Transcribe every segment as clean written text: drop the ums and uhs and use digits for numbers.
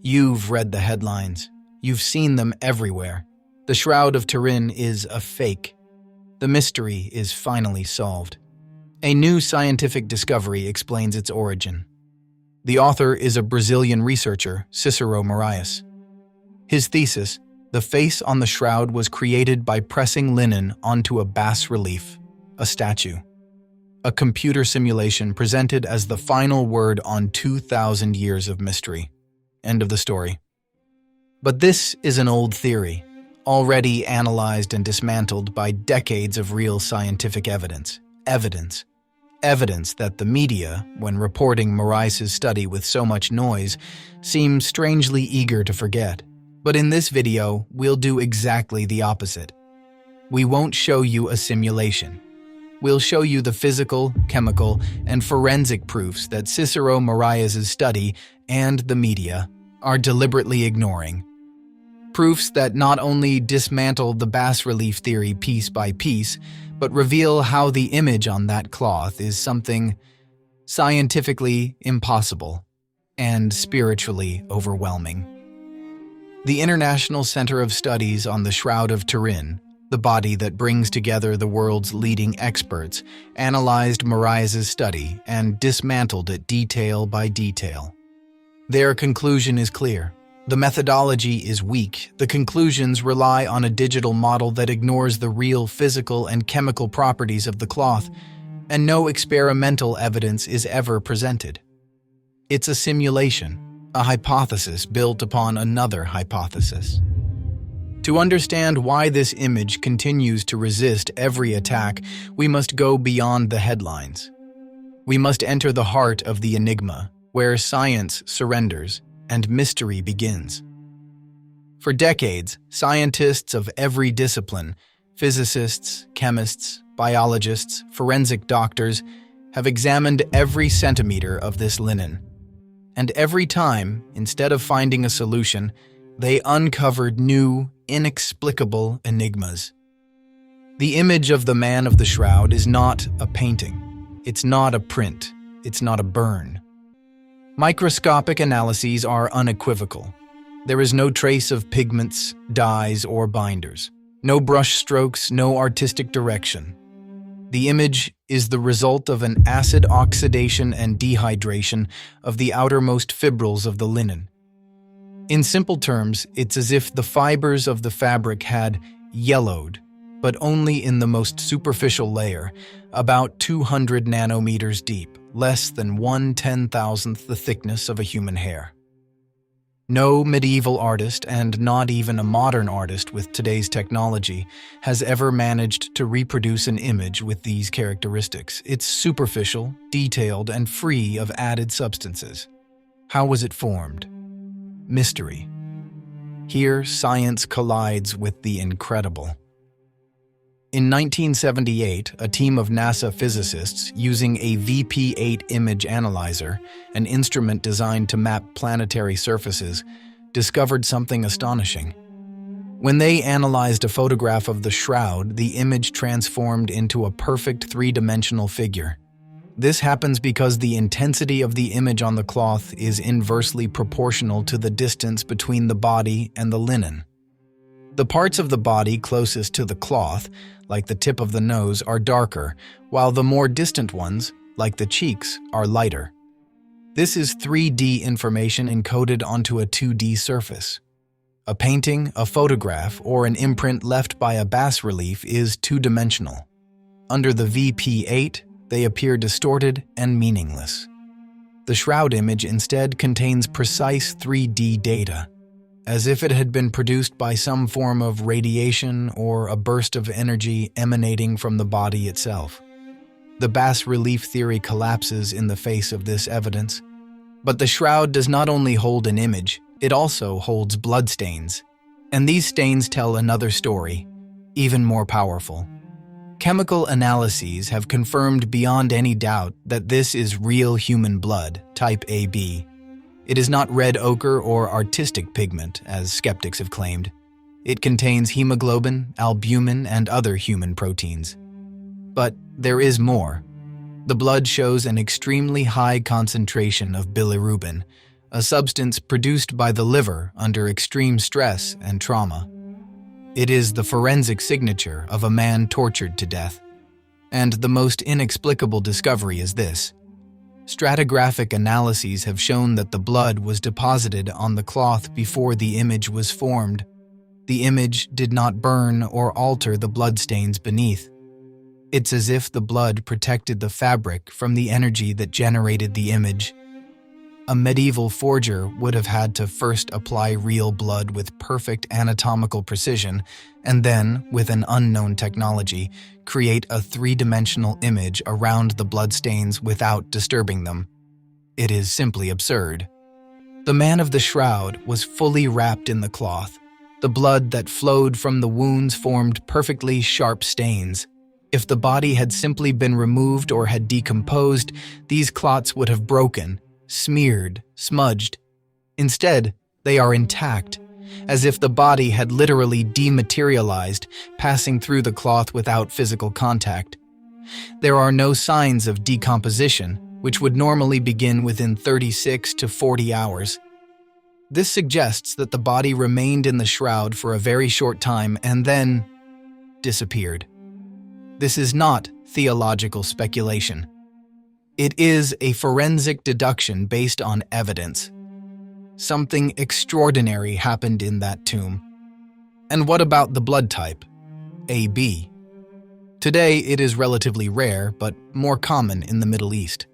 You've read the headlines. You've seen them everywhere. The Shroud of Turin is a fake. The mystery is finally solved. A new scientific discovery explains its origin. The author is a Brazilian researcher, Cicero Moraes. His thesis, the face on the shroud, was created by pressing linen onto a bas-relief, a statue. A computer simulation presented as the final word on 2,000 years of mystery. End of the story. But this is an old theory, already analyzed and dismantled by decades of real scientific evidence. Evidence that the media, when reporting Moraes' study with so much noise, seems strangely eager to forget. But in this video, we'll do exactly the opposite. We won't show you a simulation. We'll show you the physical, chemical, and forensic proofs that Cicero Moraes' study and the media are deliberately ignoring. Proofs that not only dismantle the bas-relief theory piece by piece, but reveal how the image on that cloth is something scientifically impossible and spiritually overwhelming. The International Center of Studies on the Shroud of Turin, the body that brings together the world's leading experts, analyzed Moraes' study and dismantled it detail by detail. Their conclusion is clear. The methodology is weak. The conclusions rely on a digital model that ignores the real physical and chemical properties of the cloth, and no experimental evidence is ever presented. It's a simulation, a hypothesis built upon another hypothesis. To understand why this image continues to resist every attack, we must go beyond the headlines. We must enter the heart of the enigma, where science surrenders and mystery begins. For decades, scientists of every discipline, physicists, chemists, biologists, forensic doctors, have examined every centimeter of this linen. And every time, instead of finding a solution, they uncovered new, inexplicable enigmas. The image of the man of the shroud is not a painting. It's not a print. It's not a burn. Microscopic analyses are unequivocal. There is no trace of pigments, dyes, or binders. No brush strokes, no artistic direction. The image is the result of an acid oxidation and dehydration of the outermost fibrils of the linen. In simple terms, it's as if the fibers of the fabric had yellowed, but only in the most superficial layer, about 200 nanometers deep, less than 1/10,000th the thickness of a human hair. No medieval artist, and not even a modern artist with today's technology, has ever managed to reproduce an image with these characteristics. It's superficial, detailed, and free of added substances. How was it formed? Mystery. Here, science collides with the incredible. In 1978, a team of NASA physicists, using a VP8 image analyzer, an instrument designed to map planetary surfaces, discovered something astonishing. When they analyzed a photograph of the shroud, the image transformed into a perfect three-dimensional figure. This happens because the intensity of the image on the cloth is inversely proportional to the distance between the body and the linen. The parts of the body closest to the cloth, like the tip of the nose, are darker, while the more distant ones, like the cheeks, are lighter. This is 3D information encoded onto a 2D surface. A painting, a photograph, or an imprint left by a bas-relief is two-dimensional. Under the VP8, they appear distorted and meaningless. The shroud image instead contains precise 3D data, as if it had been produced by some form of radiation or a burst of energy emanating from the body itself. The bas-relief theory collapses in the face of this evidence. But the shroud does not only hold an image, it also holds bloodstains. And these stains tell another story, even more powerful. Chemical analyses have confirmed beyond any doubt that this is real human blood, type AB. It is not red ochre or artistic pigment, as skeptics have claimed. It contains hemoglobin, albumin, and other human proteins. But there is more. The blood shows an extremely high concentration of bilirubin, a substance produced by the liver under extreme stress and trauma. It is the forensic signature of a man tortured to death. And the most inexplicable discovery is this. Stratigraphic analyses have shown that the blood was deposited on the cloth before the image was formed. The image did not burn or alter the bloodstains beneath. It's as if the blood protected the fabric from the energy that generated the image. A medieval forger would have had to first apply real blood with perfect anatomical precision and then, with an unknown technology, create a three-dimensional image around the bloodstains without disturbing them. It is simply absurd. The man of the shroud was fully wrapped in the cloth. The blood that flowed from the wounds formed perfectly sharp stains. If the body had simply been removed or had decomposed, these clots would have broken, smeared, smudged. Instead, they are intact, as if the body had literally dematerialized, passing through the cloth without physical contact. There are no signs of decomposition, which would normally begin within 36 to 40 hours. This suggests that the body remained in the shroud for a very short time and then disappeared. This is not theological speculation. It is a forensic deduction based on evidence. Something extraordinary happened in that tomb. And what about the blood type? AB. Today it is relatively rare, but more common in the Middle East.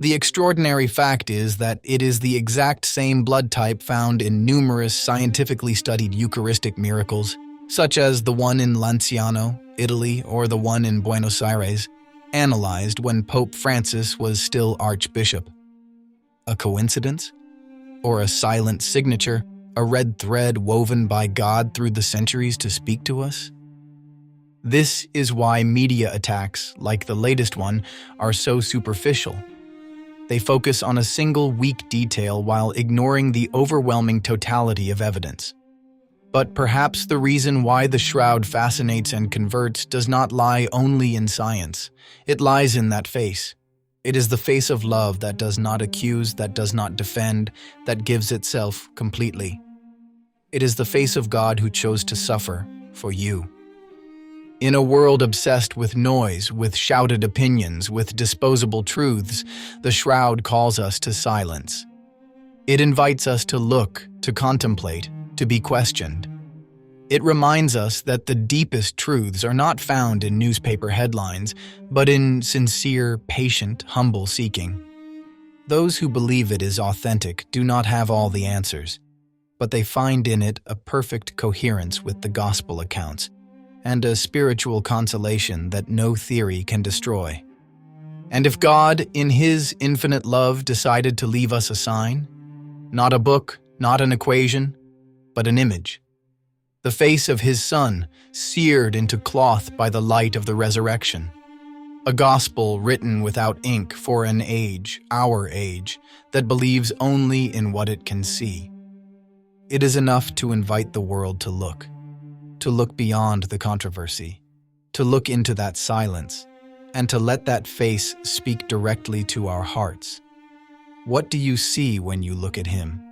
The extraordinary fact is that it is the exact same blood type found in numerous scientifically studied Eucharistic miracles, such as the one in Lanciano, Italy, or the one in Buenos Aires, analyzed when Pope Francis was still Archbishop. A coincidence? Or a silent signature, a red thread woven by God through the centuries to speak to us? This is why media attacks, like the latest one, are so superficial. They focus on a single weak detail while ignoring the overwhelming totality of evidence. But perhaps the reason why the shroud fascinates and converts does not lie only in science. It lies in that face. It is the face of love that does not accuse, that does not defend, that gives itself completely. It is the face of God who chose to suffer for you. In a world obsessed with noise, with shouted opinions, with disposable truths, the shroud calls us to silence. It invites us to look, to contemplate, to be questioned. It reminds us that the deepest truths are not found in newspaper headlines, but in sincere, patient, humble seeking. Those who believe it is authentic do not have all the answers, but they find in it a perfect coherence with the gospel accounts, and a spiritual consolation that no theory can destroy. And if God, in His infinite love, decided to leave us a sign, not a book, not an equation, but an image, the face of His Son, seared into cloth by the light of the resurrection, a gospel written without ink for an age, our age, that believes only in what it can see. It is enough to invite the world to look beyond the controversy, to look into that silence, and to let that face speak directly to our hearts. What do you see when you look at Him?